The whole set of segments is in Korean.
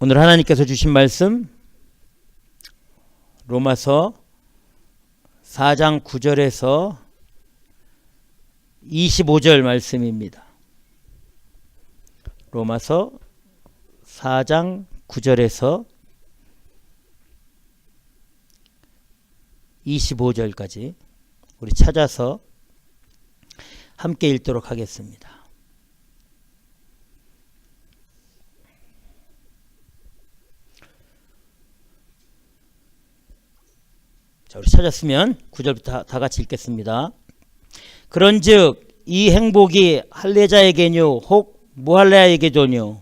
오늘 하나님께서 주신 말씀 로마서 4장 9절에서 25절 말씀입니다. 로마서 4장 9절에서 25절까지 우리 찾아서 함께 읽도록 하겠습니다. 자, 우리 찾았으면 9절부터 다 같이 읽겠습니다. 그런즉 이 행복이 할례자에게뇨 혹 무할례자에게도뇨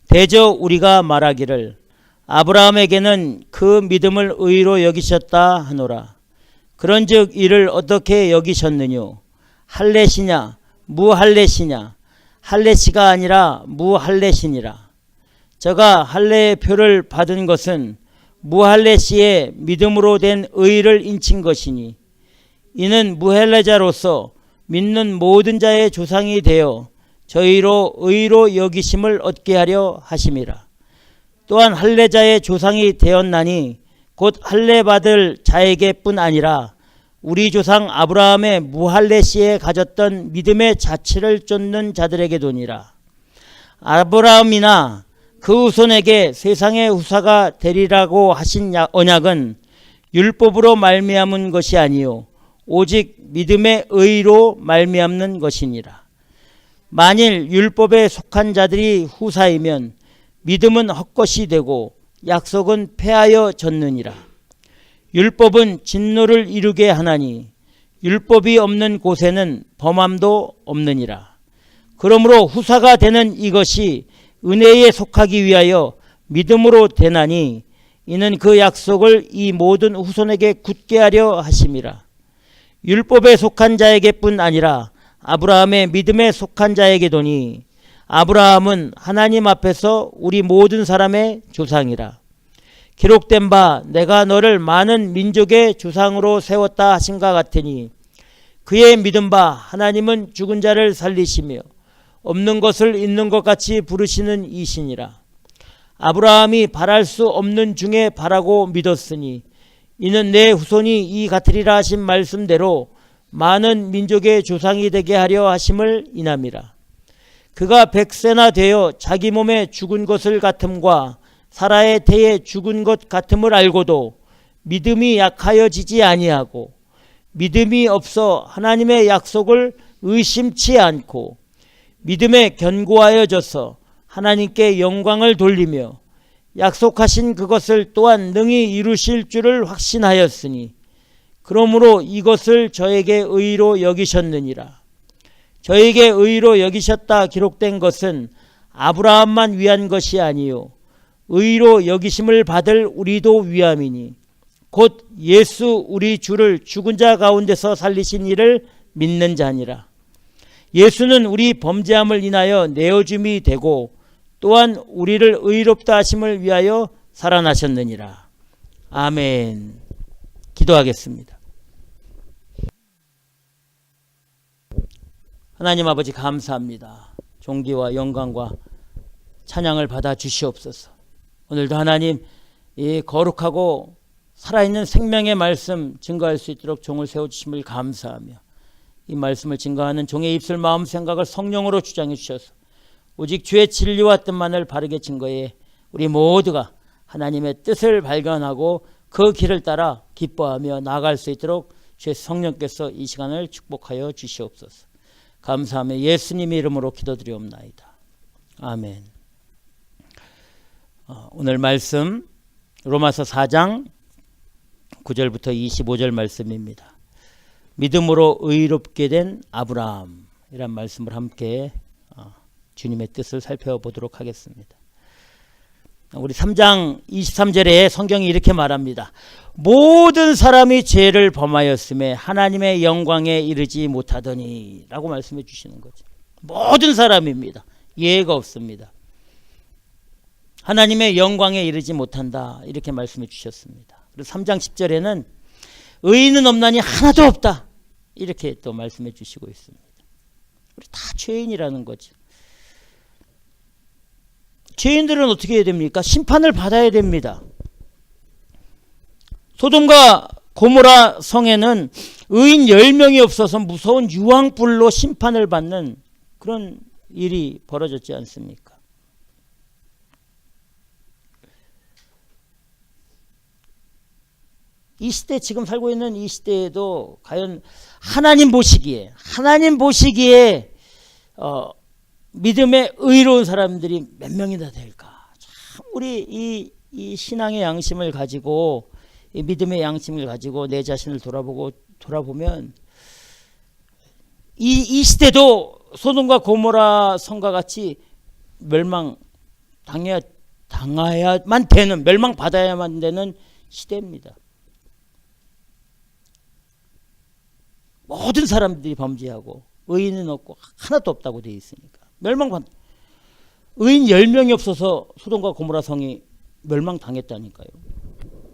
대저 우리가 말하기를 아브라함에게는 그 믿음을 의로 여기셨다 하노라. 그런즉 이를 어떻게 여기셨느뇨? 할례시냐 무할례시냐? 할례시가 아니라 무할례시니라. 저가 할례의 표를 받은 것은 무할례시의 믿음으로 된 의를 인친 것이니 이는 무할례자로서 믿는 모든 자의 조상이 되어 저희로 의로 여기심을 얻게 하려 하심이라. 또한 할례자의 조상이 되었나니 곧 할례 받을 자에게뿐 아니라 우리 조상 아브라함의 무할례시에 가졌던 믿음의 자취를 쫓는 자들에게도니라. 아브라함이나 그 후손에게 세상의 후사가 되리라고 하신 언약은 율법으로 말미암은 것이 아니요 오직 믿음의 의로 말미암는 것이니라. 만일 율법에 속한 자들이 후사이면 믿음은 헛것이 되고 약속은 폐하여 졌느니라. 율법은 진노를 이루게 하나니 율법이 없는 곳에는 범함도 없느니라. 그러므로 후사가 되는 이것이 은혜에 속하기 위하여 믿음으로 되나니 이는 그 약속을 이 모든 후손에게 굳게 하려 하심이라. 율법에 속한 자에게뿐 아니라 아브라함의 믿음에 속한 자에게도니 아브라함은 하나님 앞에서 우리 모든 사람의 조상이라. 기록된 바 내가 너를 많은 민족의 조상으로 세웠다 하신가 같으니 그의 믿은 바 하나님은 죽은 자를 살리시며 없는 것을 있는 것 같이 부르시는 이시니라. 아브라함이 바랄 수 없는 중에 바라고 믿었으니 이는 내 후손이 이 같으리라 하신 말씀대로 많은 민족의 조상이 되게 하려 하심을 인함이라. 그가 100세나 되어 자기 몸에 죽은 것을 같음과 사라의 태에 죽은 것 같음을 알고도 믿음이 약하여지지 아니하고 믿음이 없어 하나님의 약속을 의심치 않고 믿음에 견고하여져서 하나님께 영광을 돌리며 약속하신 그것을 또한 능히 이루실 줄을 확신하였으니 그러므로 이것을 저에게 의로 여기셨느니라. 저에게 의로 여기셨다 기록된 것은 아브라함만 위한 것이 아니요 의로 여기심을 받을 우리도 위함이니 곧 예수 우리 주를 죽은 자 가운데서 살리신 이를 믿는 자니라. 예수는 우리 범죄함을 인하여 내어줌이 되고 또한 우리를 의롭다 하심을 위하여 살아나셨느니라. 아멘. 기도하겠습니다. 하나님 아버지 감사합니다. 존귀와 영광과 찬양을 받아 주시옵소서. 오늘도 하나님 이 거룩하고 살아있는 생명의 말씀 증거할 수 있도록 종을 세워주심을 감사하며 이 말씀을 증거하는 종의 입술 마음 생각을 성령으로 주장해 주셔서 오직 주의 진리와 뜻만을 바르게 증거해 우리 모두가 하나님의 뜻을 발견하고 그 길을 따라 기뻐하며 나아갈 수 있도록 주의 성령께서 이 시간을 축복하여 주시옵소서. 감사하며 예수님의 이름으로 기도드리옵나이다. 아멘. 오늘 말씀 로마서 4장 9절부터 25절 말씀입니다. 믿음으로 의롭게 된 아브라함이란 말씀을 함께 주님의 뜻을 살펴보도록 하겠습니다. 우리 3장 23절에 성경이 이렇게 말합니다. 모든 사람이 죄를 범하였음에 하나님의 영광에 이르지 못하더니 라고 말씀해 주시는 거죠. 모든 사람입니다. 예외가 없습니다. 하나님의 영광에 이르지 못한다 이렇게 말씀해 주셨습니다. 그리고 3장 10절에는 의인은 없나니 하나도 없다 이렇게 또 말씀해 주시고 있습니다. 우리 다 죄인이라는 거죠. 죄인들은 어떻게 해야 됩니까? 심판을 받아야 됩니다. 소돔과 고모라 성에는 의인 10명이 없어서 무서운 유황불로 심판을 받는 그런 일이 벌어졌지 않습니까? 이 시대, 지금 살고 있는 이 시대에도 과연 하나님 보시기에 믿음의 의로운 사람들이 몇 명이나 될까? 참 우리 이 신앙의 양심을 가지고, 이 믿음의 양심을 가지고 내 자신을 돌아보면 이 시대도 소돔과 고모라 성과 같이 멸망당해야만 되는, 멸망받아야만 되는 시대입니다. 모든 사람들이 범죄하고 의인은 없고 하나도 없다고 되어 있으니까 의인 10명이 없어서 소돔과 고모라 성이 멸망당했다니까요.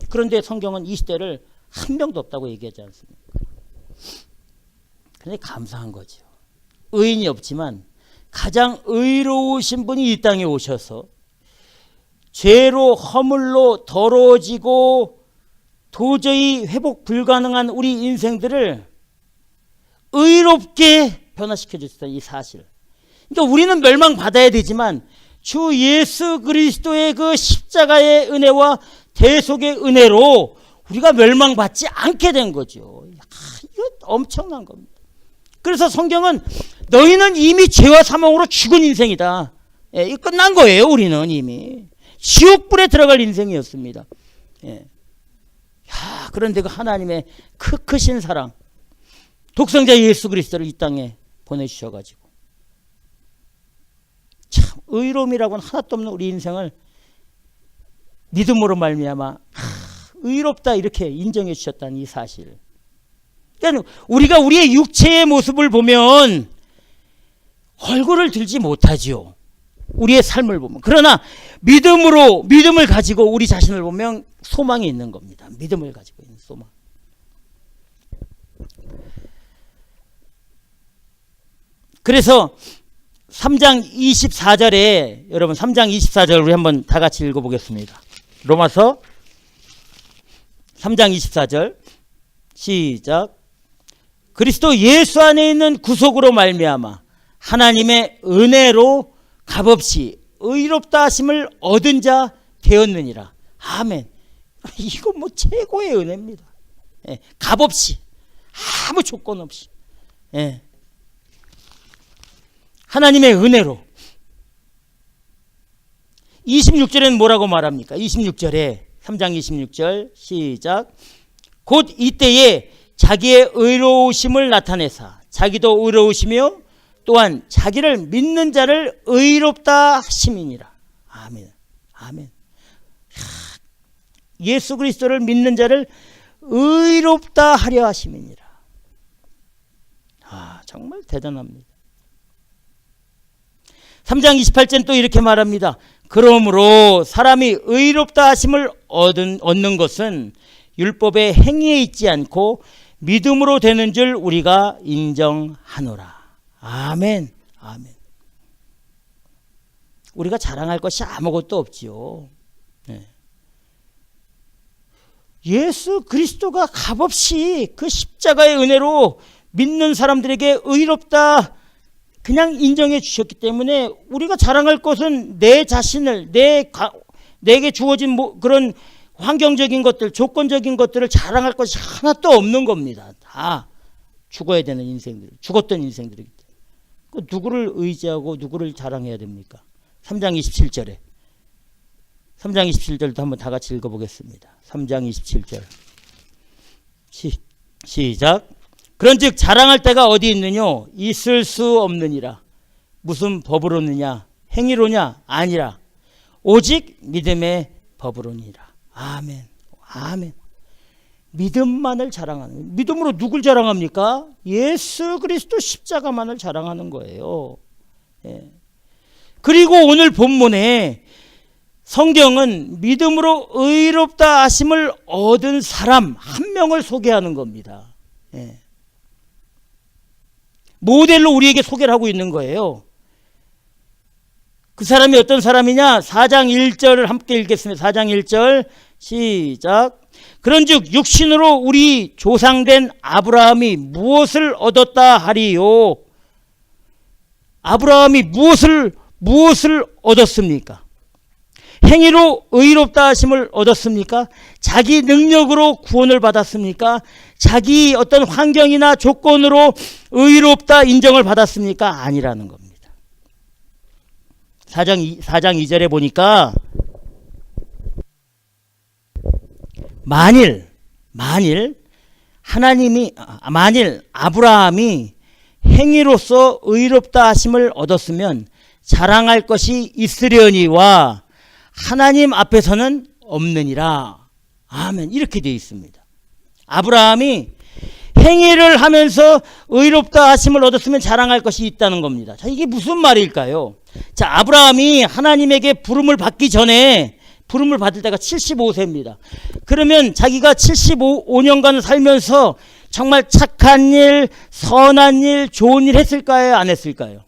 그런데 성경은 이 시대를 한 명도 없다고 얘기하지 않습니까? 그런데 감사한 거죠. 의인이 없지만 가장 의로우신 분이 이 땅에 오셔서 죄로 허물로 더러워지고 도저히 회복 불가능한 우리 인생들을 의롭게 변화시켜 주셨다는 이 사실. 그러니까 우리는 멸망받아야 되지만 주 예수 그리스도의 그 십자가의 은혜와 대속의 은혜로 우리가 멸망받지 않게 된 거죠. 이거 엄청난 겁니다. 그래서 성경은 너희는 이미 죄와 사망으로 죽은 인생이다. 이 끝난 거예요. 우리는 이미 지옥불에 들어갈 인생이었습니다. 그런데 그 하나님의 크신 사랑, 독생자 예수 그리스도를 이 땅에 보내주셔가지고 참 의로움이라고는 하나도 없는 우리 인생을 믿음으로 말미암아 의롭다 이렇게 인정해 주셨다는 이 사실. 그러니까 우리가 우리의 육체의 모습을 보면 얼굴을 들지 못하지요. 우리의 삶을 보면. 그러나 믿음을 가지고 우리 자신을 보면 소망이 있는 겁니다. 믿음을 가지고 있는 소망. 그래서 3장 24절에 여러분 3장 24절 우리 한번 다 같이 읽어보겠습니다. 로마서 3장 24절 시작. 그리스도 예수 안에 있는 구속으로 말미암아 하나님의 은혜로 값없이 의롭다 하심을 얻은 자 되었느니라. 아멘. 이거 뭐 최고의 은혜입니다. 값없이, 아무 조건 없이. 하나님의 은혜로. 26절에는 뭐라고 말합니까? 26절에 3장 26절 시작. 곧 이때에 자기의 의로우심을 나타내사 자기도 의로우시며 또한 자기를 믿는 자를 의롭다 하심이니라. 아멘. 아멘. 예수 그리스도를 믿는 자를 의롭다 하려 하심이니라. 정말 대단합니다. 3장 28절은 또 이렇게 말합니다. 그러므로 사람이 의롭다 하심을 얻는 것은 율법의 행위에 있지 않고 믿음으로 되는 줄 우리가 인정하노라. 아멘. 아멘. 우리가 자랑할 것이 아무것도 없지요. 예수 그리스도가 값없이 그 십자가의 은혜로 믿는 사람들에게 의롭다 그냥 인정해 주셨기 때문에 우리가 자랑할 것은 내 자신을 내게 주어진 그런 환경적인 것들, 조건적인 것들을 자랑할 것이 하나도 없는 겁니다. 다 죽어야 되는 인생들, 죽었던 인생들이기 때문에. 누구를 의지하고 누구를 자랑해야 됩니까? 3장 27절에 3장 27절도 한번 다 같이 읽어보겠습니다. 3장 27절 시작. 그런즉 자랑할 때가 어디 있느냐? 있을 수 없느니라. 무슨 법으로느냐? 행위로냐? 아니라 오직 믿음의 법으로니라. 아멘. 아멘. 믿음만을 자랑하는, 믿음으로 누굴 자랑합니까? 예수 그리스도 십자가만을 자랑하는 거예요. 그리고 오늘 본문에 성경은 믿음으로 의롭다 하심을 얻은 사람 한 명을 소개하는 겁니다. 모델로 우리에게 소개를 하고 있는 거예요. 그 사람이 어떤 사람이냐? 4장 1절을 함께 읽겠습니다. 4장 1절 시작. 그런즉 육신으로 우리 조상된 아브라함이 무엇을 얻었다 하리요? 아브라함이 무엇을 얻었습니까? 행위로 의롭다 하심을 얻었습니까? 자기 능력으로 구원을 받았습니까? 자기 어떤 환경이나 조건으로 의롭다 인정을 받았습니까? 아니라는 겁니다. 4장 2절에 보니까 만일 아브라함이 행위로서 의롭다 하심을 얻었으면 자랑할 것이 있으려니와 하나님 앞에서는 없느니라. 아멘. 이렇게 되어 있습니다. 아브라함이 행위를 하면서 의롭다 하심을 얻었으면 자랑할 것이 있다는 겁니다. 자, 이게 무슨 말일까요? 자, 아브라함이 하나님에게 부름을 받기 전에 부름을 받을 때가 75세입니다. 그러면 자기가 75년간 살면서 정말 착한 일, 선한 일, 좋은 일 했을까요? 안 했을까요?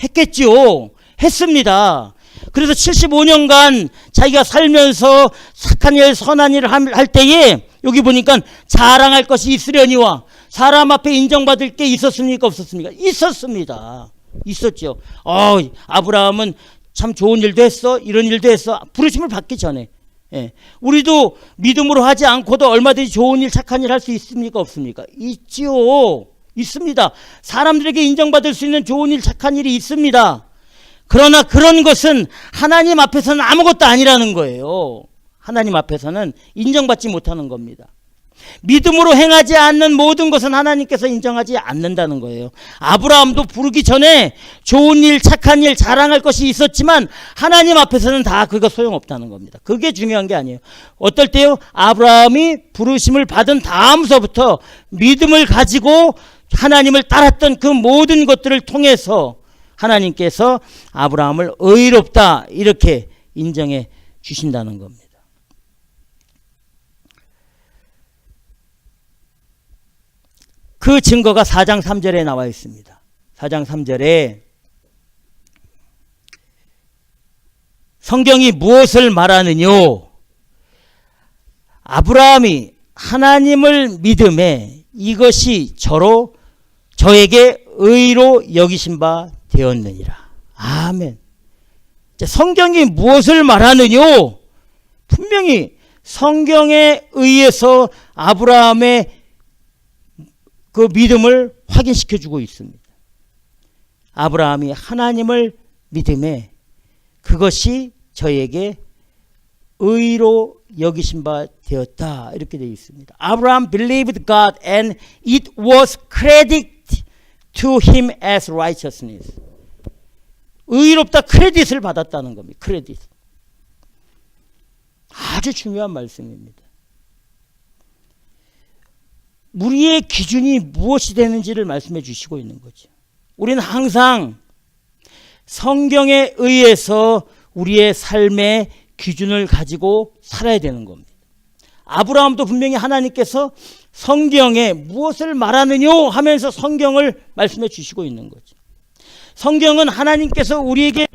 했겠죠. 했습니다. 그래서 75년간 자기가 살면서 착한 일, 선한 일을 할 때에 여기 보니까 자랑할 것이 있으려니와 사람 앞에 인정받을 게 있었습니까? 없었습니까? 있었습니다. 있었죠. 아브라함은 참 좋은 일도 했어. 이런 일도 했어. 부르심을 받기 전에. 예. 우리도 믿음으로 하지 않고도 얼마든지 좋은 일, 착한 일 할 수 있습니까? 없습니까? 있지요. 있습니다. 사람들에게 인정받을 수 있는 좋은 일, 착한 일이 있습니다. 그러나 그런 것은 하나님 앞에서는 아무것도 아니라는 거예요. 하나님 앞에서는 인정받지 못하는 겁니다. 믿음으로 행하지 않는 모든 것은 하나님께서 인정하지 않는다는 거예요. 아브라함도 부르기 전에 좋은 일, 착한 일, 자랑할 것이 있었지만 하나님 앞에서는 다 그거 소용없다는 겁니다. 그게 중요한 게 아니에요. 어떨 때요? 아브라함이 부르심을 받은 다음서부터 믿음을 가지고 하나님을 따랐던 그 모든 것들을 통해서 하나님께서 아브라함을 의롭다 이렇게 인정해 주신다는 겁니다. 그 증거가 4장 3절에 나와 있습니다. 4장 3절에 성경이 무엇을 말하느뇨? 아브라함이 하나님을 믿음에 이것이 저에게 의로 여기신 바 되었느니라. 아멘. 성경이 무엇을 말하느뇨? 분명히 성경에 의해서 아브라함의 그 믿음을 확인시켜 주고 있습니다. 아브라함이 하나님을 믿음에 그것이 저에게 의로 여기신 바 되었다. 이렇게 되어 있습니다. Abraham believed God and it was credited to him as righteousness. 의롭다 크레딧을 받았다는 겁니다. 크레딧. 아주 중요한 말씀입니다. 우리의 기준이 무엇이 되는지를 말씀해 주시고 있는 거죠. 우리는 항상 성경에 의해서 우리의 삶의 기준을 가지고 살아야 되는 겁니다. 아브라함도 분명히 하나님께서 성경에 무엇을 말하느뇨 하면서 성경을 말씀해 주시고 있는 거죠. 성경은 하나님께서 우리에게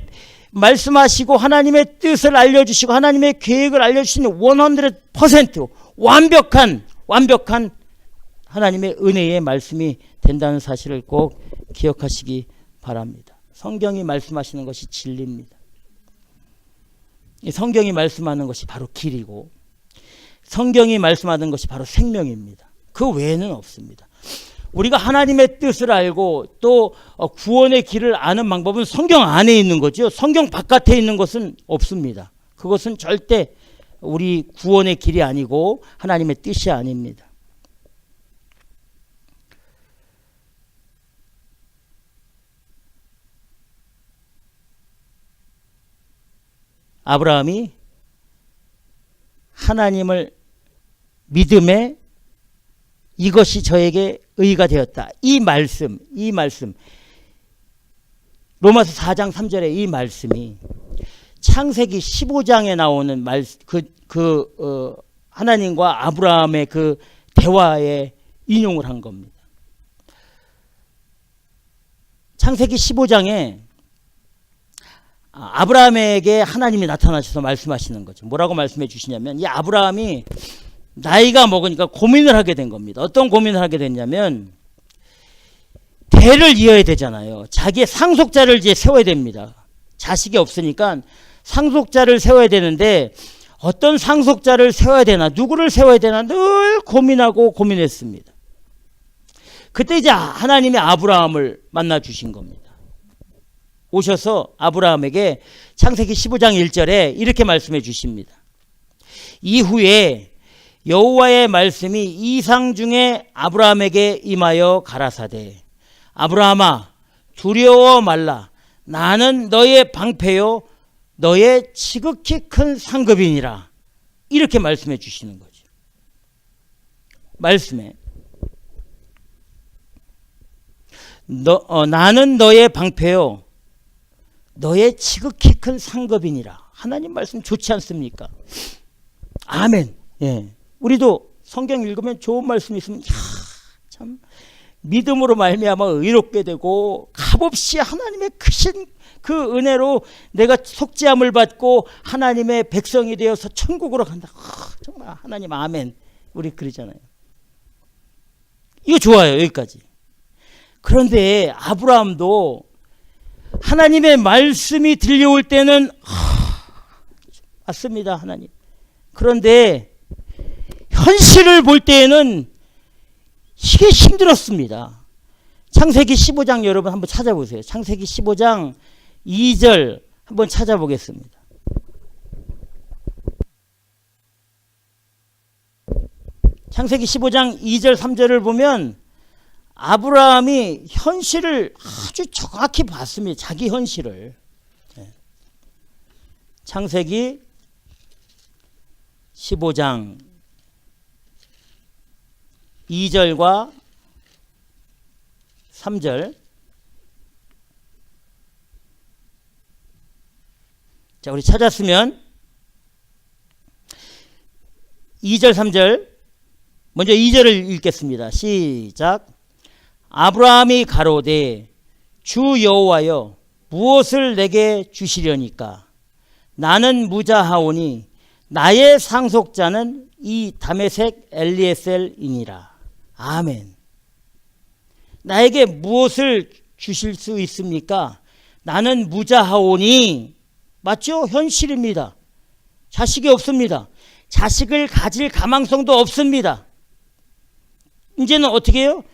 말씀하시고 하나님의 뜻을 알려주시고 하나님의 계획을 알려주시는 100% 완벽한 하나님의 은혜의 말씀이 된다는 사실을 꼭 기억하시기 바랍니다. 성경이 말씀하시는 것이 진리입니다. 성경이 말씀하는 것이 바로 길이고 성경이 말씀하는 것이 바로 생명입니다. 그 외에는 없습니다. 우리가 하나님의 뜻을 알고 또 구원의 길을 아는 방법은 성경 안에 있는 거죠. 성경 바깥에 있는 것은 없습니다. 그것은 절대 우리 구원의 길이 아니고 하나님의 뜻이 아닙니다. 아브라함이 하나님을 믿음에 이것이 저에게 의가 되었다. 이 말씀 로마서 4장 3절의 이 말씀이 창세기 15장에 나오는 하나님과 아브라함의 그 대화에 인용을 한 겁니다. 창세기 15장에 아브라함에게 하나님이 나타나셔서 말씀하시는 거죠. 뭐라고 말씀해 주시냐면, 이 아브라함이 나이가 먹으니까 고민을 하게 된 겁니다. 어떤 고민을 하게 됐냐면, 대를 이어야 되잖아요. 자기의 상속자를 이제 세워야 됩니다. 자식이 없으니까 상속자를 세워야 되는데, 어떤 상속자를 세워야 되나, 누구를 세워야 되나 늘 고민하고 고민했습니다. 그때 이제 하나님이 아브라함을 만나 주신 겁니다. 오셔서 아브라함에게 창세기 15장 1절에 이렇게 말씀해 주십니다. 이후에 여호와의 말씀이 이상 중에 아브라함에게 임하여 가라사대, 아브라함아 두려워 말라. 나는 너의 방패요 너의 지극히 큰 상급이니라. 이렇게 말씀해 주시는 거죠. 말씀에 나는 너의 방패요 너의 지극히 큰 상급이니라. 하나님 말씀 좋지 않습니까? 아멘. 예. 우리도 성경 읽으면 좋은 말씀 있으면 참 믿음으로 말미암아 의롭게 되고, 값없이 하나님의 크신 그 은혜로 내가 속죄함을 받고 하나님의 백성이 되어서 천국으로 간다. 정말 하나님 아멘. 우리 그러잖아요. 이거 좋아요. 여기까지. 그런데 아브라함도 하나님의 말씀이 들려올 때는 맞습니다, 하나님. 그런데 현실을 볼 때에는 이게 힘들었습니다. 창세기 15장 여러분 한번 찾아보세요. 창세기 15장 2절 한번 찾아보겠습니다. 창세기 15장 2절 3절을 보면 아브라함이 현실을 아주 정확히 봤습니다. 자기 현실을. 창세기 15장 2절과 3절. 자, 우리 찾았으면 2절 3절 먼저 2절을 읽겠습니다. 시작. 아브라함이 가로되 주 여호와여 무엇을 내게 주시려니까? 나는 무자하오니 나의 상속자는 이 다메섹 엘리에셀이니라. 아멘. 나에게 무엇을 주실 수 있습니까? 나는 무자하오니, 맞죠? 현실입니다. 자식이 없습니다. 자식을 가질 가망성도 없습니다. 이제는 어떻게 해요?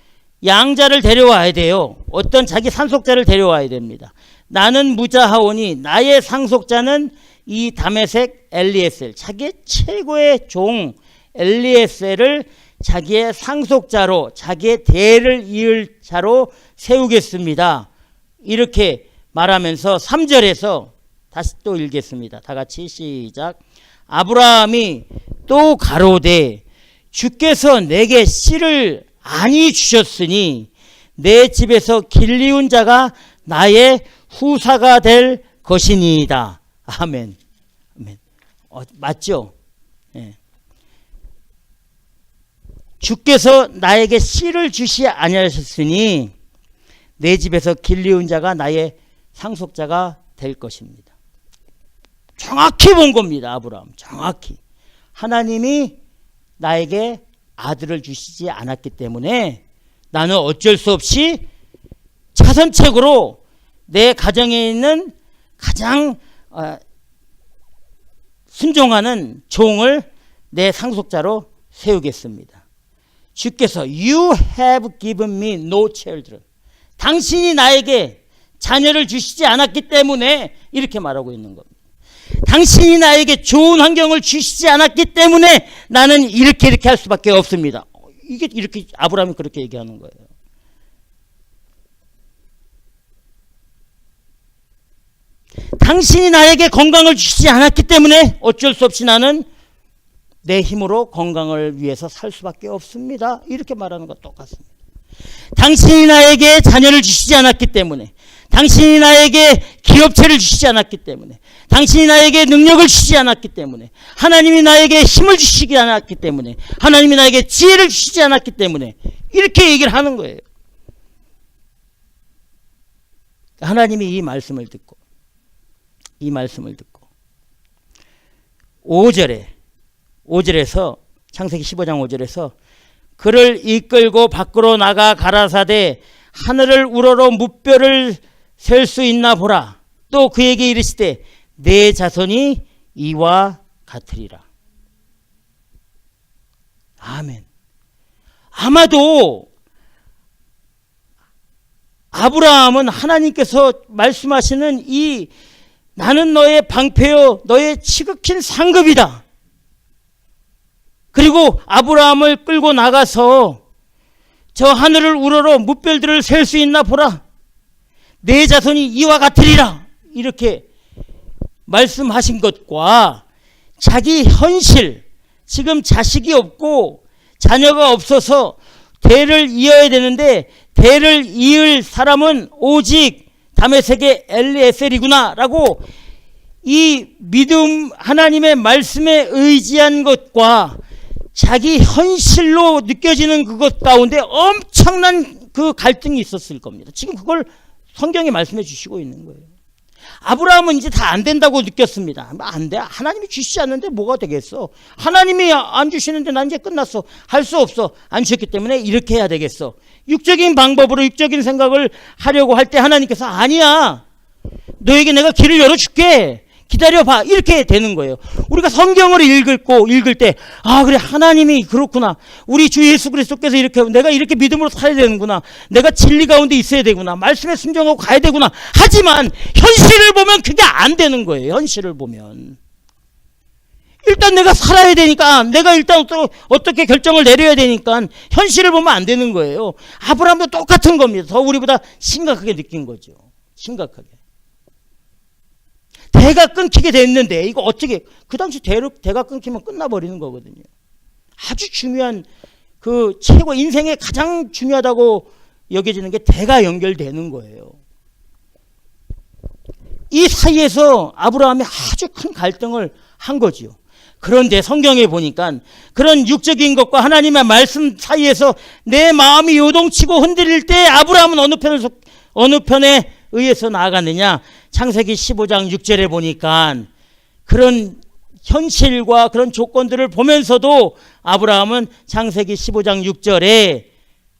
양자를 데려와야 돼요. 어떤 자기 상속자를 데려와야 됩니다. 나는 무자하오니 나의 상속자는 이 다메섹 엘리에셀, 자기의 최고의 종 엘리에셀을 자기의 상속자로, 자기의 대를 이을 자로 세우겠습니다. 이렇게 말하면서 3절에서 다시 또 읽겠습니다. 다 같이 시작. 아브라함이 또 가로되 주께서 내게 씨를 아니 주셨으니 내 집에서 길리운 자가 나의 후사가 될 것이니이다. 아멘. 아멘. 맞죠? 예. 주께서 나에게 씨를 주시 아니하셨으니 내 집에서 길리운 자가 나의 상속자가 될 것입니다. 정확히 본 겁니다. 아브라함. 정확히. 하나님이 나에게 아들을 주시지 않았기 때문에 나는 어쩔 수 없이 차선책으로 내 가정에 있는 가장 순종하는 종을 내 상속자로 세우겠습니다. 주께서 You have given me no children. 당신이 나에게 자녀를 주시지 않았기 때문에 이렇게 말하고 있는 겁니다. 당신이 나에게 좋은 환경을 주시지 않았기 때문에 나는 이렇게 할 수밖에 없습니다. 이게 이렇게 아브라함이 그렇게 얘기하는 거예요. 당신이 나에게 건강을 주시지 않았기 때문에 어쩔 수 없이 나는 내 힘으로 건강을 위해서 살 수밖에 없습니다. 이렇게 말하는 것 똑같습니다. 당신이 나에게 자녀를 주시지 않았기 때문에, 당신이 나에게 기업체를 주시지 않았기 때문에, 당신이 나에게 능력을 주시지 않았기 때문에, 하나님이 나에게 힘을 주시지 않았기 때문에, 하나님이 나에게 지혜를 주시지 않았기 때문에 이렇게 얘기를 하는 거예요. 하나님이 이 말씀을 듣고 이 말씀을 듣고 5절에서 창세기 15장 5절에서 그를 이끌고 밖으로 나가 가라사대 하늘을 우러러 무뼈를 셀 수 있나 보라. 또 그에게 이르시되 내 자손이 이와 같으리라. 아멘. 아마도 아브라함은 하나님께서 말씀하시는 이 나는 너의 방패요 너의 지극힌 상급이다. 그리고 아브라함을 끌고 나가서 저 하늘을 우러러 무별들을 셀 수 있나 보라. 내 자손이 이와 같으리라. 이렇게 말씀하신 것과 자기 현실, 지금 자식이 없고 자녀가 없어서 대를 이어야 되는데 대를 이을 사람은 오직 다메섹의 엘리에셀이구나 라고 이 믿음 하나님의 말씀에 의지한 것과 자기 현실로 느껴지는 그것 가운데 엄청난 그 갈등이 있었을 겁니다. 지금 그걸 성경에 말씀해 주시고 있는 거예요. 아브라함은 이제 다 안 된다고 느꼈습니다. 안 돼. 하나님이 주시지 않는데 뭐가 되겠어. 하나님이 안 주시는데 난 이제 끝났어. 할 수 없어. 안 주셨기 때문에 이렇게 해야 되겠어. 육적인 방법으로 육적인 생각을 하려고 할 때 하나님께서 아니야. 너에게 내가 길을 열어줄게. 기다려봐. 이렇게 되는 거예요. 우리가 성경을 읽을 때 아 그래 하나님이 그렇구나. 우리 주 예수 그리스도께서 이렇게 내가 이렇게 믿음으로 살아야 되는구나. 내가 진리 가운데 있어야 되구나. 말씀에 순종하고 가야 되구나. 하지만 현실을 보면 그게 안 되는 거예요. 현실을 보면. 일단 내가 살아야 되니까 내가 일단 어떻게 결정을 내려야 되니까 현실을 보면 안 되는 거예요. 아브라함도 똑같은 겁니다. 더 우리보다 심각하게 느낀 거죠. 심각하게. 대가 끊기게 됐는데 이거 어떻게 그 당시 대가 끊기면 끝나버리는 거거든요. 아주 중요한 그 최고 인생에 가장 중요하다고 여겨지는 게 대가 연결되는 거예요. 이 사이에서 아브라함이 아주 큰 갈등을 한 거지요. 그런데 성경에 보니까 그런 육적인 것과 하나님의 말씀 사이에서 내 마음이 요동치고 흔들릴 때 아브라함은 어느 편에 의해서 나아갔느냐. 창세기 15장 6절에 보니까 그런 현실과 그런 조건들을 보면서도 아브라함은 창세기 15장 6절에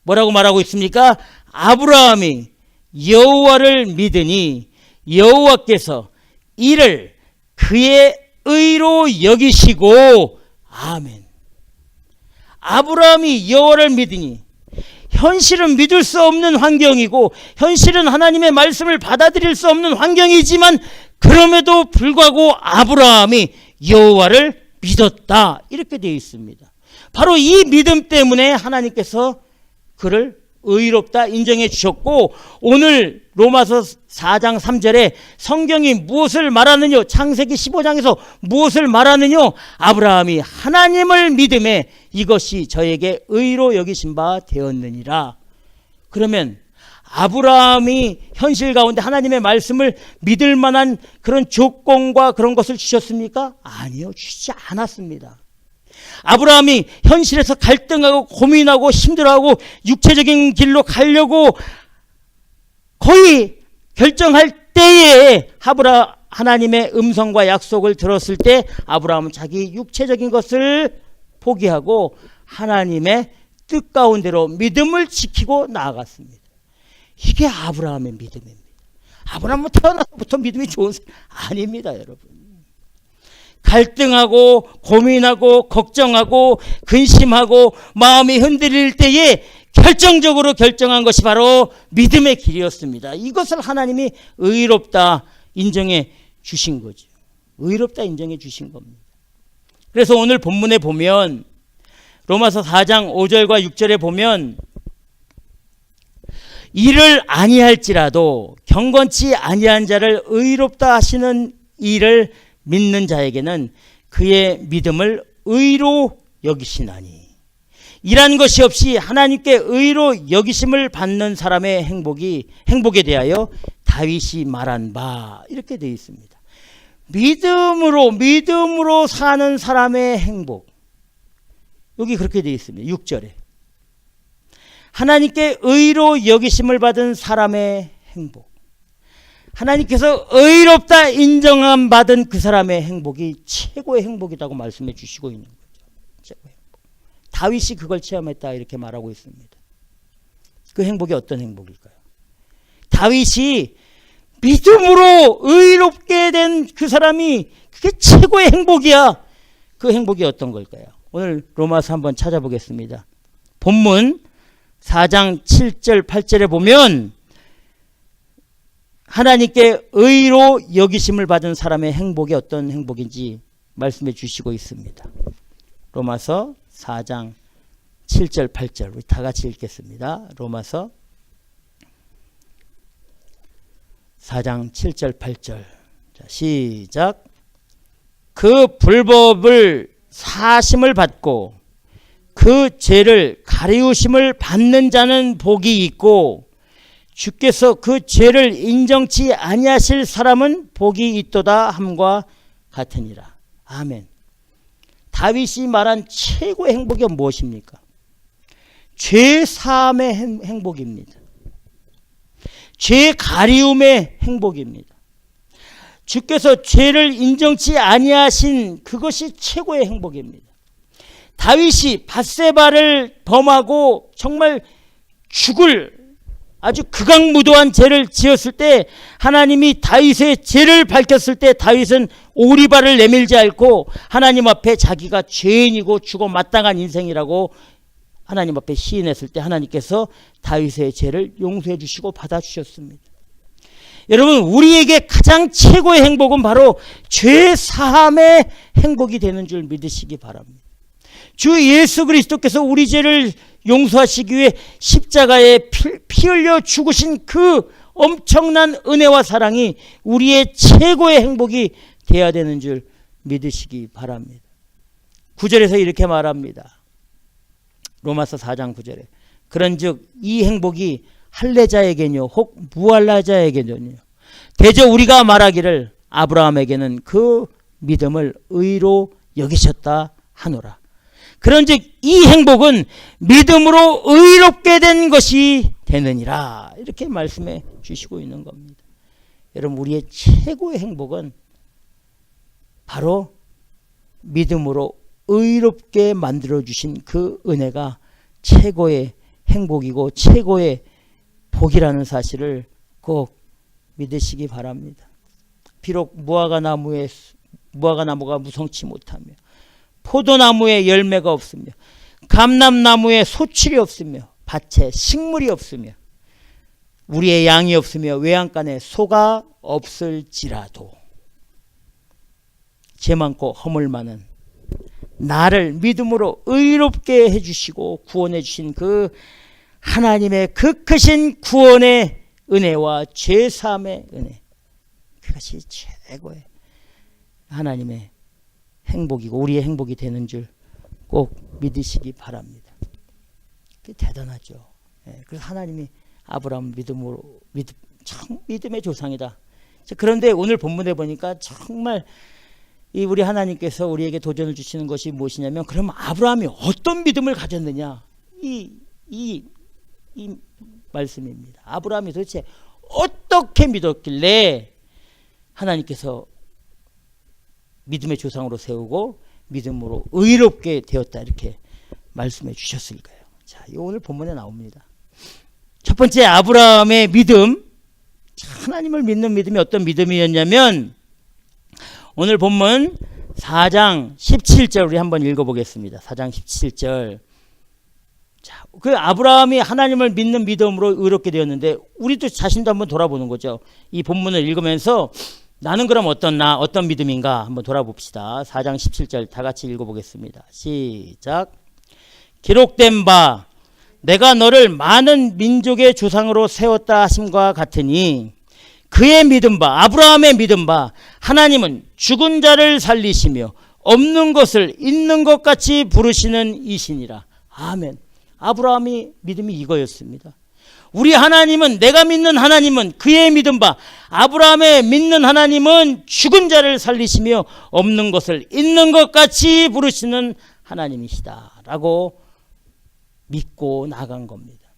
뭐라고 말하고 있습니까? 아브라함이 여호와를 믿으니 여호와께서 이를 그의 의로 여기시고 아멘. 아브라함이 여호와를 믿으니 현실은 믿을 수 없는 환경이고 현실은 하나님의 말씀을 받아들일 수 없는 환경이지만 그럼에도 불구하고 아브라함이 여호와를 믿었다. 이렇게 되어 있습니다. 바로 이 믿음 때문에 하나님께서 그를 의롭다 인정해 주셨고 오늘 로마서 4장 3절에 성경이 무엇을 말하느냐 창세기 15장에서 무엇을 말하느냐 아브라함이 하나님을 믿음에 이것이 저에게 의로 여기신 바 되었느니라. 그러면 아브라함이 현실 가운데 하나님의 말씀을 믿을 만한 그런 조건과 그런 것을 주셨습니까? 아니요, 주시지 않았습니다. 아브라함이 현실에서 갈등하고 고민하고 힘들어하고 육체적인 길로 가려고 거의 결정할 때에 하나님의 음성과 약속을 들었을 때 아브라함은 자기 육체적인 것을 포기하고 하나님의 뜻 가운데로 믿음을 지키고 나아갔습니다. 이게 아브라함의 믿음입니다. 아브라함은 태어나서부터 믿음이 좋은 사람 아닙니다, 여러분. 갈등하고 고민하고 걱정하고 근심하고 마음이 흔들릴 때에 결정적으로 결정한 것이 바로 믿음의 길이었습니다. 이것을 하나님이 의롭다 인정해 주신 거죠. 의롭다 인정해 주신 겁니다. 그래서 오늘 본문에 보면 로마서 4장 5절과 6절에 보면 이를 아니할지라도 경건치 아니한 자를 의롭다 하시는 이를 믿는 자에게는 그의 믿음을 의로 여기시나니 이란 것이 없이 하나님께 의로 여기심을 받는 사람의 행복에 대하여 다윗이 말한 바 이렇게 되어 있습니다. 믿음으로 사는 사람의 행복 여기 그렇게 되어 있습니다. 6절에 하나님께 의로 여기심을 받은 사람의 행복 하나님께서 의롭다 인정함 받은 그 사람의 행복이 최고의 행복이라고 말씀해 주시고 있는 거죠. 최고의 행복. 다윗이 그걸 체험했다 이렇게 말하고 있습니다. 그 행복이 어떤 행복일까요? 다윗이 믿음으로 의롭게 된 그 사람이 그게 최고의 행복이야. 그 행복이 어떤 걸까요? 오늘 로마서 한번 찾아보겠습니다. 본문 4장 7절 8절에 보면 하나님께 의로 여기심을 받은 사람의 행복이 어떤 행복인지 말씀해 주시고 있습니다. 로마서 4장 7절 8절 우리 다 같이 읽겠습니다. 로마서 4장 7절 8절 자, 시작. 그 불법을 사심을 받고 그 죄를 가리우심을 받는 자는 복이 있고 주께서 그 죄를 인정치 아니하실 사람은 복이 있도다 함과 같으니라. 아멘. 다윗이 말한 최고의 행복이 무엇입니까? 죄 사함의 행복입니다. 죄 가리움의 행복입니다. 주께서 죄를 인정치 아니하신 그것이 최고의 행복입니다. 다윗이 밧세바를 범하고 정말 죽을 아주 극악무도한 죄를 지었을 때 하나님이 다윗의 죄를 밝혔을 때 다윗은 오리발을 내밀지 않고 하나님 앞에 자기가 죄인이고 죽어 마땅한 인생이라고 하나님 앞에 시인했을 때 하나님께서 다윗의 죄를 용서해 주시고 받아주셨습니다. 여러분 우리에게 가장 최고의 행복은 바로 죄 사함의 행복이 되는 줄 믿으시기 바랍니다. 주 예수 그리스도께서 우리 죄를 용서하시기 위해 십자가에 피 흘려 죽으신 그 엄청난 은혜와 사랑이 우리의 최고의 행복이 되어야 되는 줄 믿으시기 바랍니다. 9절에서 이렇게 말합니다. 로마서 4장 9절에 그런즉 이 행복이 할례자에게뇨 혹 무할례자에게뇨 대저 우리가 말하기를 아브라함에게는 그 믿음을 의로 여기셨다 하노라. 그런즉 이 행복은 믿음으로 의롭게 된 것이 되느니라. 이렇게 말씀해 주시고 있는 겁니다. 여러분 우리의 최고의 행복은 바로 믿음으로 의롭게 만들어 주신 그 은혜가 최고의 행복이고 최고의 복이라는 사실을 꼭 믿으시기 바랍니다. 비록 무화과 나무가 무성치 못하며 포도나무에 열매가 없으며 감람나무에 소출이 없으며 밭에 식물이 없으며 우리의 양이 없으며 외양간에 소가 없을지라도 죄 많고 허물 많은 나를 믿음으로 의롭게 해주시고 구원해 주신 그 하나님의 그 크신 구원의 은혜와 죄사함의 은혜, 그것이 최고의 하나님의 행복이고 우리의 행복이 되는 줄 꼭 믿으시기 바랍니다. 그게 대단하죠. 그래서 하나님이 아브라함 믿음의 조상이다. 그런데 오늘 본문에 보니까 정말 우리 하나님께서 우리에게 도전을 주시는 것이 무엇이냐면, 그럼 아브라함이 어떤 믿음을 가졌느냐, 이 말씀입니다. 아브라함이 도대체 어떻게 믿었길래 하나님께서 믿음의 조상으로 세우고 믿음으로 의롭게 되었다 이렇게 말씀해 주셨을까요? 자, 이 오늘 본문에 나옵니다. 첫 번째, 아브라함의 믿음, 하나님을 믿는 믿음이 어떤 믿음이었냐면, 오늘 본문 4장 17절 우리 한번 읽어보겠습니다. 4장 17절. 자, 그 아브라함이 하나님을 믿는 믿음으로 의롭게 되었는데, 우리도 자신도 한번 돌아보는 거죠. 이 본문을 읽으면서 나는 그럼 어떤 믿음인가 한번 돌아봅시다. 4장 17절 다 같이 읽어보겠습니다. 시작. 기록된 바 내가 너를 많은 민족의 조상으로 세웠다 하심과 같으니, 그의 믿음 바, 아브라함의 믿음 바, 하나님은 죽은 자를 살리시며 없는 것을 있는 것 같이 부르시는 이시니라. 아멘. 아브라함의 믿음이 이거였습니다. 우리 하나님은, 내가 믿는 하나님은, 그의 믿음 바, 아브라함의 믿는 하나님은 죽은 자를 살리시며 없는 것을 있는 것 같이 부르시는 하나님이시다 라고 믿고 나간 겁니다.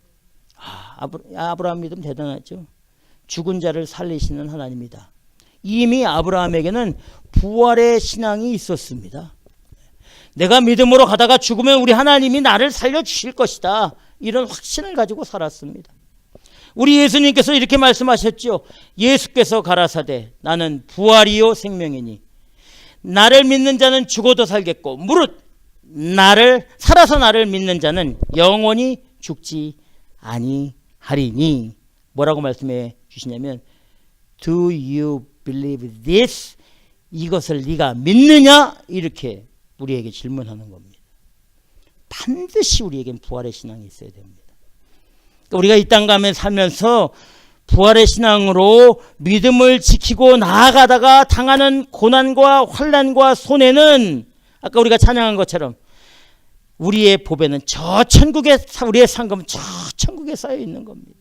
아브라함 믿음 대단하죠. 죽은 자를 살리시는 하나님이다. 이미 아브라함에게는 부활의 신앙이 있었습니다. 내가 믿음으로 가다가 죽으면 우리 하나님이 나를 살려주실 것이다. 이런 확신을 가지고 살았습니다. 우리 예수님께서 이렇게 말씀하셨죠. 예수께서 가라사대 나는 부활이요 생명이니 나를 믿는 자는 죽어도 살겠고 무릇 살아서 나를 믿는 자는 영원히 죽지 아니하리니. 뭐라고 말씀해 주시냐면 Do you believe this? 이것을 네가 믿느냐? 이렇게 우리에게 질문하는 겁니다. 반드시 우리에겐 부활의 신앙이 있어야 됩니다. 우리가 이 땅 가면 살면서 부활의 신앙으로 믿음을 지키고 나아가다가 당하는 고난과 환난과 손해는 아까 우리가 찬양한 것처럼 우리의 보배는 저 천국에, 우리의 상금은 저 천국에 쌓여 있는 겁니다.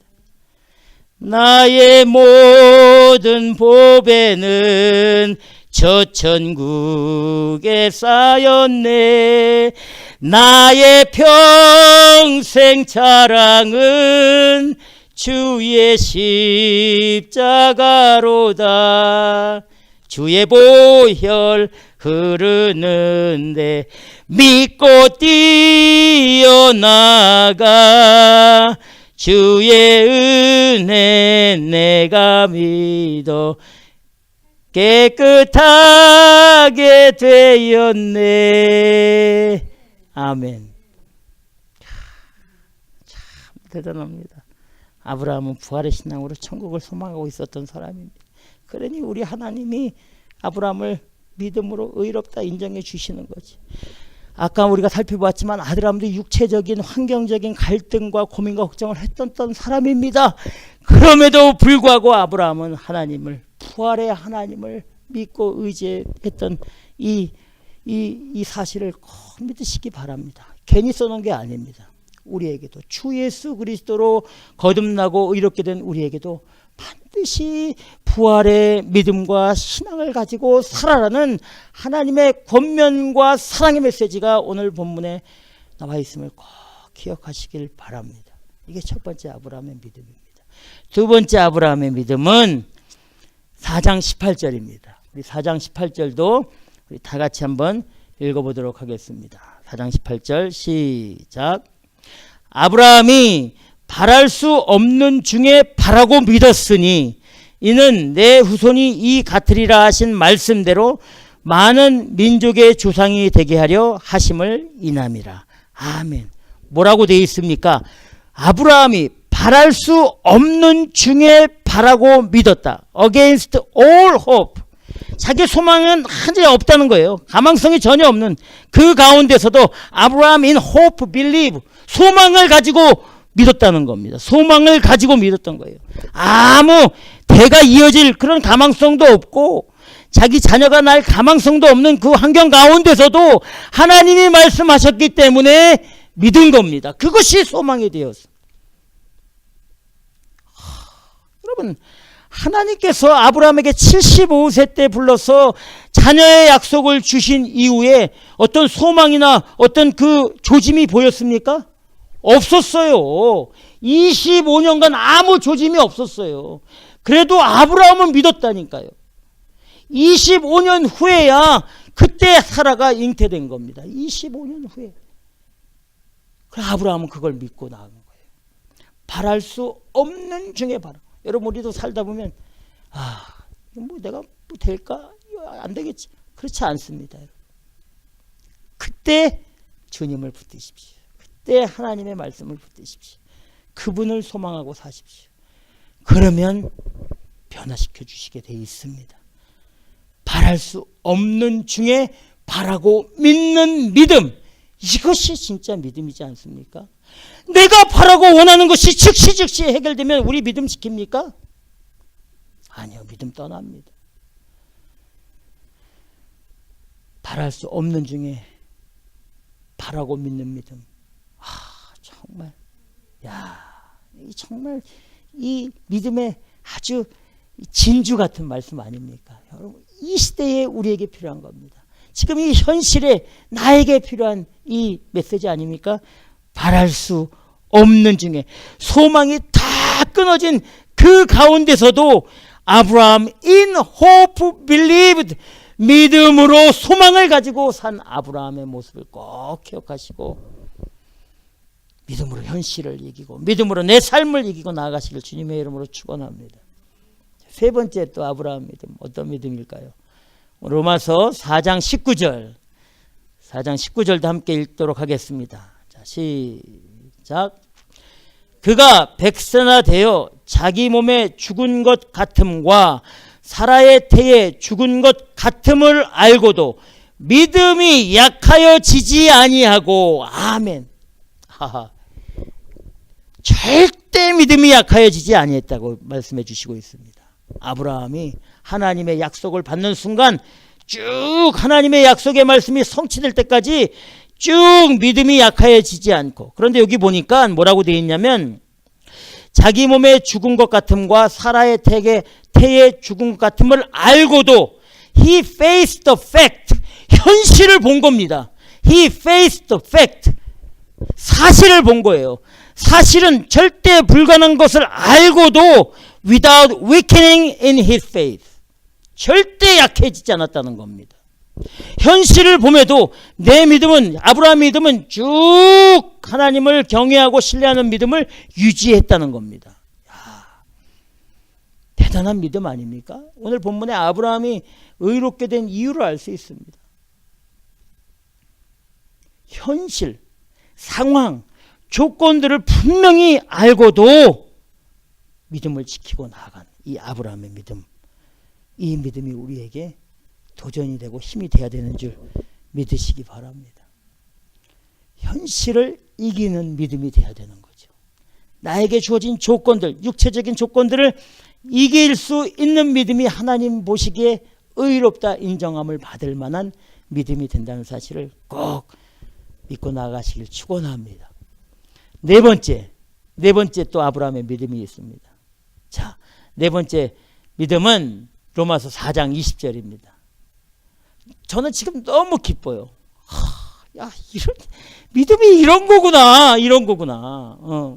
나의 모든 보배는 저 천국에 쌓였네. 나의 평생 자랑은 주의 십자가로다. 주의 보혈 흐르는데 믿고 뛰어나가. 주의 은혜 내가 믿어 깨끗하게 되었네. 아멘. 참 대단합니다. 아브라함은 부활의 신앙으로 천국을 소망하고 있었던 사람입니다. 그러니 우리 하나님이 아브라함을 믿음으로 의롭다 인정해 주시는 거지. 아까 우리가 살펴봤지만 아브라함도 육체적인 환경적인 갈등과 고민과 걱정을 했던 사람입니다. 그럼에도 불구하고 아브라함은 하나님을, 부활의 하나님을 믿고 의지했던 이 사실을 꼭 믿으시기 바랍니다. 괜히 써놓은 게 아닙니다. 우리에게도 주 예수 그리스도로 거듭나고 의롭게 된 우리에게도 반드시 부활의 믿음과 신앙을 가지고 살아라는 하나님의 권면과 사랑의 메시지가 오늘 본문에 나와 있음을 꼭 기억하시길 바랍니다. 이게 첫 번째 아브라함의 믿음입니다. 두 번째 아브라함의 믿음은 4장 18절입니다. 우리 4장 18절도 우리 다 같이 한번 읽어보도록 하겠습니다. 4장 18절 시작. 아브라함이 바랄 수 없는 중에 바라고 믿었으니 이는 내 후손이 이 같으리라 하신 말씀대로 많은 민족의 조상이 되게 하려 하심을 인함이라. 아멘. 뭐라고 되어 있습니까? 아브라함이 바랄 수 없는 중에 바라고 믿었다. Against all hope. 자기 소망은 한지 없다는 거예요. 가망성이 전혀 없는 그 가운데서도 아브라함 in hope believe, 소망을 가지고 믿었다는 겁니다. 소망을 가지고 믿었던 거예요. 아무 대가 이어질 그런 가망성도 없고 자기 자녀가 날 가망성도 없는 그 환경 가운데서도 하나님이 말씀하셨기 때문에 믿은 겁니다. 그것이 소망이 되었어. 여러분, 하나님께서 아브라함에게 75세 때 불러서 자녀의 약속을 주신 이후에 어떤 소망이나 어떤 그 조짐이 보였습니까? 없었어요. 25년간 아무 조짐이 없었어요. 그래도 아브라함은 믿었다니까요. 25년 후에야 그때 사라가 잉태된 겁니다. 25년 후에. 그래 아브라함은 그걸 믿고 나간 거예요. 바랄 수 없는 중에 바라. 여러분 우리도 살다 보면 뭐 내가 뭐 될까? 안 되겠지. 그렇지 않습니다. 그때 주님을 붙드십시오. 그때 하나님의 말씀을 붙드십시오. 그분을 소망하고 사십시오. 그러면 변화시켜 주시게 돼 있습니다. 바랄 수 없는 중에 바라고 믿는 믿음. 이것이 진짜 믿음이지 않습니까? 내가 바라고 원하는 것이 즉시 해결되면 우리 믿음 지킵니까? 아니요. 믿음 떠납니다. 바랄 수 없는 중에 바라고 믿는 믿음. 정말 정말 이 믿음의 아주 진주 같은 말씀 아닙니까? 여러분 이 시대에 우리에게 필요한 겁니다. 지금 이 현실에 나에게 필요한 이 메시지 아닙니까? 바랄 수 없는 중에 소망이 다 끊어진 그 가운데서도 아브라함 in hope believed, 믿음으로 소망을 가지고 산 아브라함의 모습을 꼭 기억하시고 믿음으로 현실을 이기고 믿음으로 내 삶을 이기고 나아가시길 주님의 이름으로 축원합니다. 세 번째 또 아브라함 믿음, 어떤 믿음일까요? 로마서 4장 19절, 4장 19절도 함께 읽도록 하겠습니다. 자, 시작. 그가 백세나 되어 자기 몸에 죽은 것 같음과 사라의 태에 죽은 것 같음을 알고도 믿음이 약하여지지 아니하고, 아멘. 하하. 절대 믿음이 약하여지지 아니했다고 말씀해 주시고 있습니다. 아브라함이 하나님의 약속을 받는 순간 쭉 하나님의 약속의 말씀이 성취될 때까지 쭉 믿음이 약하여지지 않고, 그런데 여기 보니까 뭐라고 되어 있냐면 자기 몸에 죽은 것 같음과 사라의 태에 죽은 것 같음을 알고도 he faced the fact, 현실을 본 겁니다. he faced the fact, 사실을 본 거예요. 사실은 절대 불가능한 것을 알고도 without weakening in his faith, 절대 약해지지 않았다는 겁니다. 현실을 봄에도 내 믿음은, 아브라함의 믿음은 쭉 하나님을 경외하고 신뢰하는 믿음을 유지했다는 겁니다. 야, 대단한 믿음 아닙니까? 오늘 본문에 아브라함이 의롭게 된 이유를 알 수 있습니다. 현실, 상황, 조건들을 분명히 알고도 믿음을 지키고 나아간 이 아브라함의 믿음, 이 믿음이 우리에게 도전이 되고 힘이 돼야 되는 줄 믿으시기 바랍니다. 현실을 이기는 믿음이 돼야 되는 거죠. 나에게 주어진 조건들, 육체적인 조건들을 이길 수 있는 믿음이 하나님 보시기에 의롭다 인정함을 받을 만한 믿음이 된다는 사실을 꼭 믿고 나아가시길 축원합니다. 네 번째 또 아브라함의 믿음이 있습니다. 자, 네 번째 믿음은 로마서 4장 20절입니다. 저는 지금 너무 기뻐요. 야, 믿음이 이런 거구나.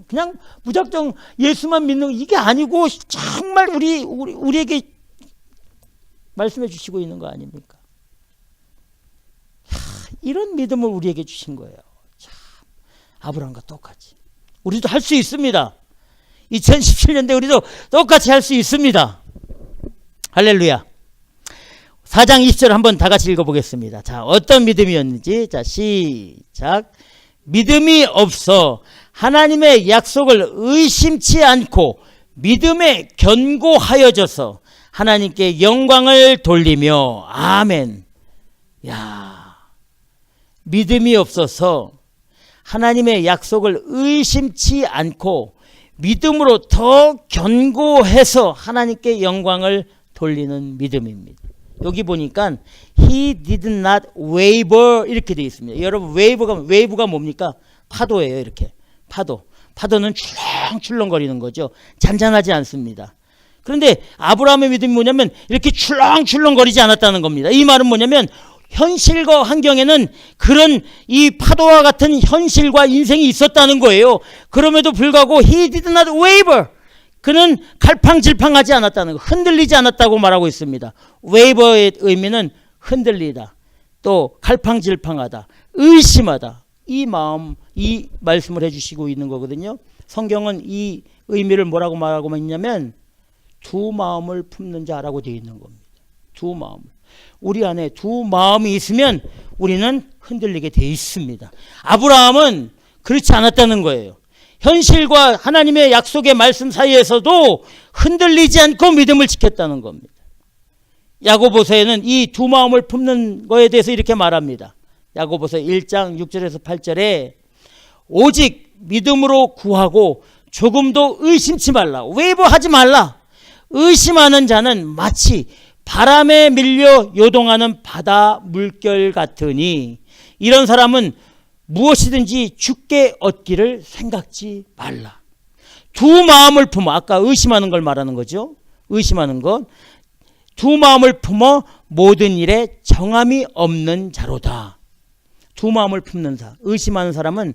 그냥 무작정 예수만 믿는 이게 아니고 정말 우리에게 말씀해 주시고 있는 거 아닙니까? 이런 믿음을 우리에게 주신 거예요. 참, 아브라함과 똑같이 우리도 할 수 있습니다. 2017년대 우리도 똑같이 할 수 있습니다. 할렐루야. 4장 20절 한번 다 같이 읽어보겠습니다. 자, 어떤 믿음이었는지. 자, 시작. 믿음이 없어 하나님의 약속을 의심치 않고 믿음에 견고하여져서 하나님께 영광을 돌리며, 아멘. 야, 믿음이 없어서 하나님의 약속을 의심치 않고 믿음으로 더 견고해서 하나님께 영광을 돌리는 믿음입니다. 여기 보니까 he did not waver 이렇게 되어 있습니다. 여러분, wave가 뭡니까? 파도예요. 이렇게 파도는 출렁출렁거리는 거죠. 잔잔하지 않습니다. 그런데 아브라함의 믿음이 뭐냐면 이렇게 출렁출렁거리지 않았다는 겁니다. 이 말은 뭐냐면 현실과 환경에는 그런 이 파도와 같은 현실과 인생이 있었다는 거예요. 그럼에도 불구하고 he did not waver, 그는 갈팡질팡하지 않았다는 거, 흔들리지 않았다고 말하고 있습니다. waver의 의미는 흔들리다, 또 갈팡질팡하다, 의심하다, 이 마음, 이 말씀을 해주시고 있는 거거든요. 성경은 이 의미를 뭐라고 말하고 있냐면 두 마음을 품는 자라고 되어 있는 겁니다. 두 마음을. 우리 안에 두 마음이 있으면 우리는 흔들리게 되어 있습니다. 아브라함은 그렇지 않았다는 거예요. 현실과 하나님의 약속의 말씀 사이에서도 흔들리지 않고 믿음을 지켰다는 겁니다. 야고보서에는 이 두 마음을 품는 거에 대해서 이렇게 말합니다. 야고보서 1장 6절에서 8절에 오직 믿음으로 구하고 조금도 의심치 말라. 웨이버하지 말라. 의심하는 자는 마치 바람에 밀려 요동하는 바다 물결 같으니 이런 사람은 무엇이든지 죽게 얻기를 생각지 말라. 두 마음을 품어, 아까 의심하는 걸 말하는 거죠. 의심하는 것. 두 마음을 품어 모든 일에 정함이 없는 자로다. 두 마음을 품는 자, 의심하는 사람은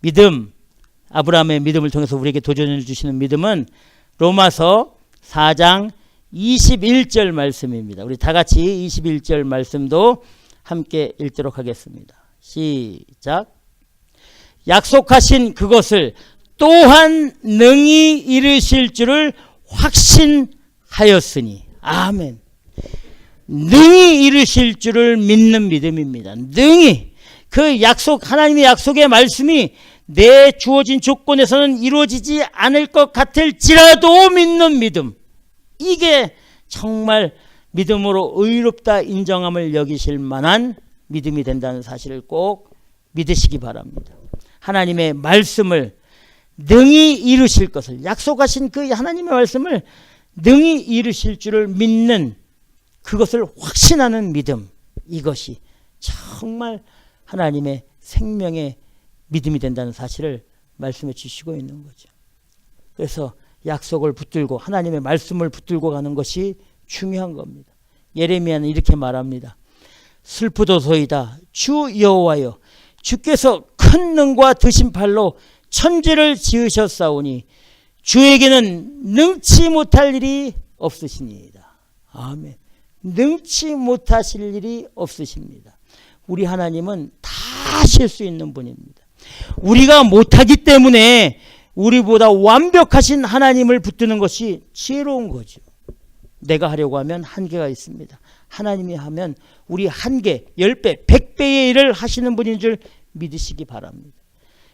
믿음, 아브라함의 믿음을 통해서 우리에게 도전을 주시는 믿음은 로마서 4장 21절 말씀입니다. 우리 다 같이 21절 말씀도 함께 읽도록 하겠습니다. 시작. 약속하신 그것을 또한 능히 이루실 줄을 확신하였으니. 아멘. 능히 이루실 줄을 믿는 믿음입니다. 능히. 그 약속, 하나님의 약속의 말씀이 내 주어진 조건에서는 이루어지지 않을 것 같을지라도 믿는 믿음. 이게 정말 믿음으로 의롭다 인정함을 여기실 만한 믿음이 된다는 사실을 꼭 믿으시기 바랍니다. 하나님의 말씀을 능히 이루실 것을, 약속하신 그 하나님의 말씀을 능히 이루실 줄을 믿는, 그것을 확신하는 믿음, 이것이 정말 하나님의 생명의 믿음이 된다는 사실을 말씀해 주시고 있는 거죠. 그래서 약속을 붙들고 하나님의 말씀을 붙들고 가는 것이 중요한 겁니다. 예레미야는 이렇게 말합니다. 슬프도소이다 주 여호와여, 주께서 큰 능과 드신 팔로 천지를 지으셨사오니 주에게는 능치 못할 일이 없으시니이다. 아멘. 능치 못하실 일이 없으십니다. 우리 하나님은 다 하실 수 있는 분입니다. 우리가 못하기 때문에 우리보다 완벽하신 하나님을 붙드는 것이 지혜로운 거죠. 내가 하려고 하면 한계가 있습니다. 하나님이 하면 우리 한계, 10배, 100배의 일을 하시는 분인 줄 믿으시기 바랍니다.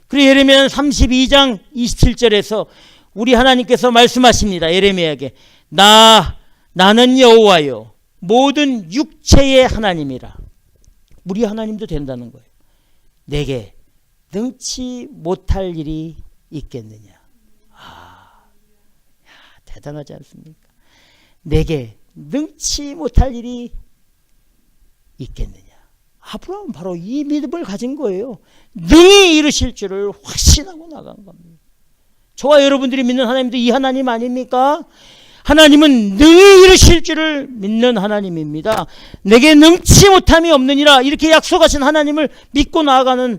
그리고 예레미야 32장 27절에서 우리 하나님께서 말씀하십니다. 예레미야에게 나는 여호와요 모든 육체의 하나님이라. 우리 하나님도 된다는 거예요. 내게 능치 못할 일이 있겠느냐. 대단하지 않습니까? 내게 능치 못할 일이 있겠느냐. 아브라함은 바로 이 믿음을 가진 거예요. 능히 이루실 줄을 확신하고 나간 겁니다. 저와 여러분들이 믿는 하나님도 이 하나님 아닙니까? 하나님은 능히 이루실 줄을 믿는 하나님입니다. 내게 능치 못함이 없느니라, 이렇게 약속하신 하나님을 믿고 나아가는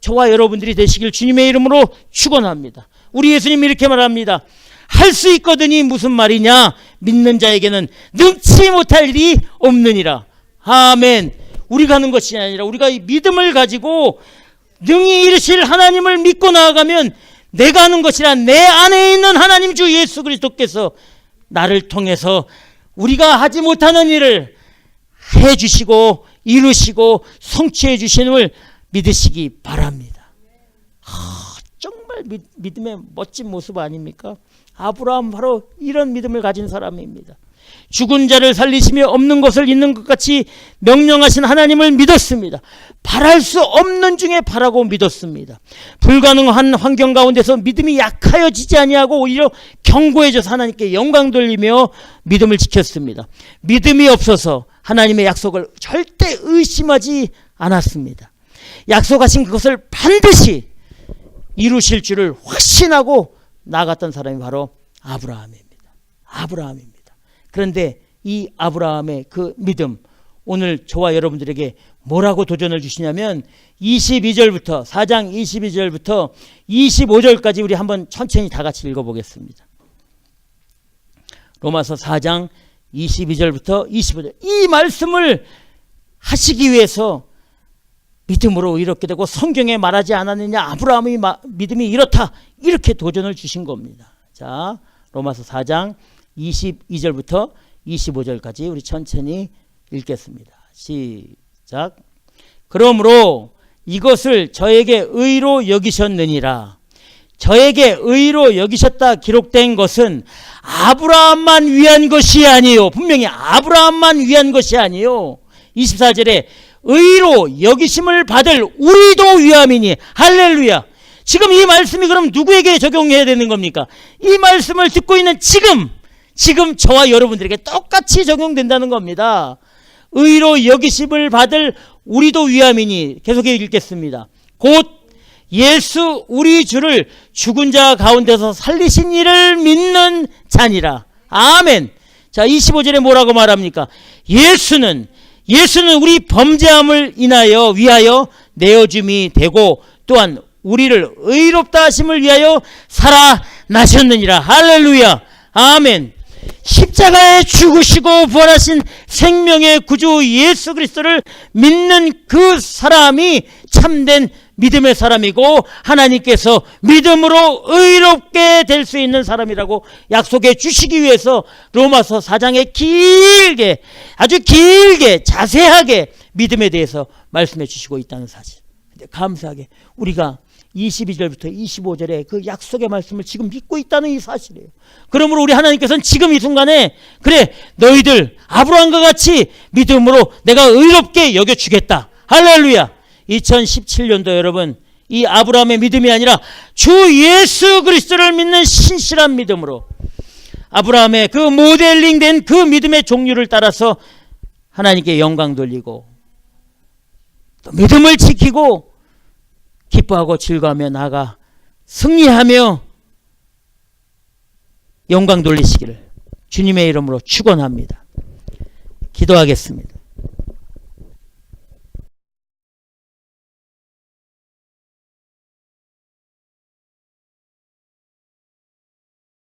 저와 여러분들이 되시길 주님의 이름으로 축원합니다. 우리 예수님이 이렇게 말합니다. 할 수 있거든이 무슨 말이냐? 믿는 자에게는 능치 못할 일이 없느니라. 아멘. 우리가 하는 것이 아니라 우리가 이 믿음을 가지고 능히 이루실 하나님을 믿고 나아가면 내가 하는 것이라 내 안에 있는 하나님 주 예수 그리스도께서 나를 통해서 우리가 하지 못하는 일을 해주시고 이루시고 성취해 주심을 믿으시기 바랍니다. 정말 믿음의 멋진 모습 아닙니까? 아브라함 바로 이런 믿음을 가진 사람입니다. 죽은 자를 살리시며 없는 것을 있는 것 같이 명령하신 하나님을 믿었습니다. 바랄 수 없는 중에 바라고 믿었습니다. 불가능한 환경 가운데서 믿음이 약하여지지 아니하고 오히려 견고해져서 하나님께 영광 돌리며 믿음을 지켰습니다. 믿음이 없어서 하나님의 약속을 절대 의심하지 않았습니다. 약속하신 그것을 반드시 이루실 줄을 확신하고 나갔던 사람이 바로 아브라함입니다. 그런데 이 아브라함의 그 믿음, 오늘 저와 여러분들에게 뭐라고 도전을 주시냐면 22절부터 4장 22절부터 25절까지 우리 한번 천천히 다 같이 읽어보겠습니다. 로마서 4장 22절부터 25절, 이 말씀을 하시기 위해서 믿음으로 이렇게 되고 성경에 말하지 않았느냐, 아브라함의 믿음이 이렇다, 이렇게 도전을 주신 겁니다. 자, 로마서 4장 22절부터 25절까지 우리 천천히 읽겠습니다. 시작. 그러므로 이것을 저에게 의로 여기셨느니라. 저에게 의로 여기셨다 기록된 것은 아브라함만 위한 것이 아니요, 분명히 아브라함만 위한 것이 아니요, 24절에 의로 여기심을 받을 우리도 위함이니. 할렐루야. 지금 이 말씀이 그럼 누구에게 적용해야 되는 겁니까? 이 말씀을 듣고 있는 지금 저와 여러분들에게 똑같이 적용된다는 겁니다. 의로 여기심을 받을 우리도 위함이니. 계속해 읽겠습니다. 곧 예수 우리 주를 죽은 자 가운데서 살리신 이를 믿는 자니라. 아멘. 자, 25절에 뭐라고 말합니까? 예수는 우리 범죄함을 위하여 내어줌이 되고 또한 우리를 의롭다 하심을 위하여 살아나셨느니라. 할렐루야. 아멘. 십자가에 죽으시고 부활하신 생명의 구주 예수 그리스도를 믿는 그 사람이 참된 믿음의 사람이고 하나님께서 믿음으로 의롭게 될 수 있는 사람이라고 약속해 주시기 위해서 로마서 4장에 길게, 아주 길게 자세하게 믿음에 대해서 말씀해 주시고 있다는 사실. 근데 감사하게 우리가 22절부터 25절에 그 약속의 말씀을 지금 믿고 있다는 이 사실이에요. 그러므로 우리 하나님께서는 지금 이 순간에 그래 너희들 아브라함과 같이 믿음으로 내가 의롭게 여겨주겠다. 할렐루야. 2017년도 여러분 이 아브라함의 믿음이 아니라 주 예수 그리스도를 믿는 신실한 믿음으로 아브라함의 그 모델링된 그 믿음의 종류를 따라서 하나님께 영광 돌리고 또 믿음을 지키고 기뻐하고 즐거워하며 나아가 승리하며 영광 돌리시기를 주님의 이름으로 축원합니다. 기도하겠습니다.